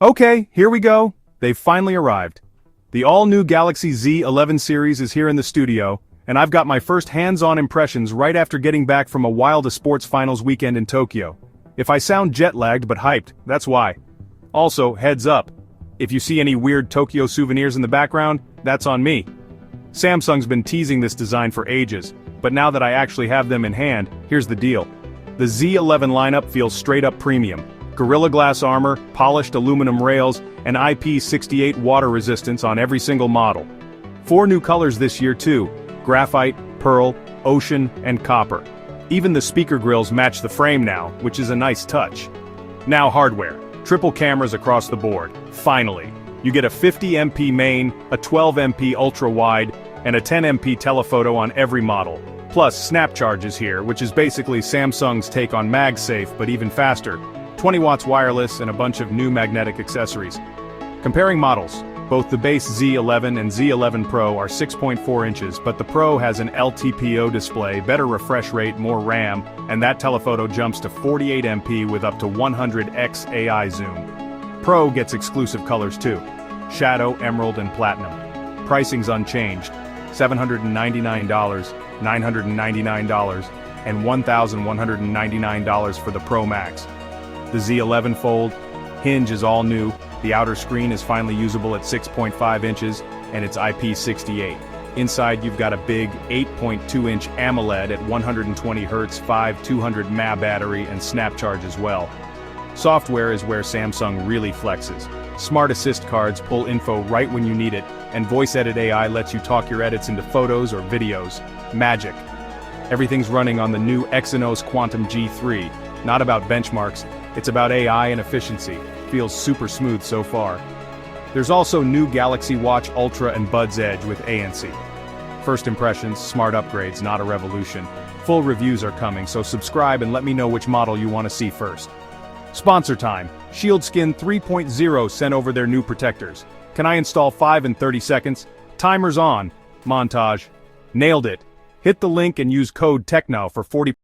Okay, here we go. They've finally arrived. The all-new Galaxy Z11 series is here in the studio, and I've got my first hands-on impressions right after getting back from a wild sports finals weekend in Tokyo. If I sound jet-lagged but hyped, that's why. Also, heads up. If you see any weird Tokyo souvenirs in the background, that's on me. Samsung's been teasing this design for ages, but now that I actually have them in hand, here's the deal. The Z11 lineup feels straight-up premium. Gorilla Glass armor, polished aluminum rails, and IP68 water resistance on every single model. 4 new colors this year too: graphite, pearl, ocean, and copper. Even the speaker grills match the frame now, which is a nice touch. Now hardware. Triple cameras across the board. Finally. You get a 50MP main, a 12MP ultra-wide, and a 10MP telephoto on every model. Plus, SnapCharge is here, which is basically Samsung's take on MagSafe but even faster. 20 watts wireless and a bunch of new magnetic accessories. Comparing models, both the base Z11 and Z11 Pro are 6.4 inches, but the Pro has an LTPO display, better refresh rate, more RAM, and that telephoto jumps to 48MP with up to 100x AI zoom. Pro gets exclusive colors too: Shadow, Emerald, and Platinum. Pricing's unchanged: $799, $999, and $1,199 for the Pro Max. The Z11 Fold hinge is all new, the outer screen is finally usable at 6.5 inches, and it's IP68. Inside you've got a big 8.2-inch AMOLED at 120Hz 5200 mAh battery and SnapCharge as well. Software is where Samsung really flexes. Smart Assist cards pull info right when you need it, and Voice Edit AI lets you talk your edits into photos or videos. Magic. Everything's running on the new Exynos Quantum G3. Not about benchmarks, it's about AI and efficiency. Feels super smooth so far. There's also new Galaxy Watch Ultra and Buds Edge with ANC. First impressions, smart upgrades, not a revolution. Full reviews are coming, so subscribe and let me know which model you want to see first. Sponsor time. ShieldSkin 3.0 sent over their new protectors. Can I install 5 in 30 seconds? Timer's on. Montage. Nailed it. Hit the link and use code TECHNOW for 40%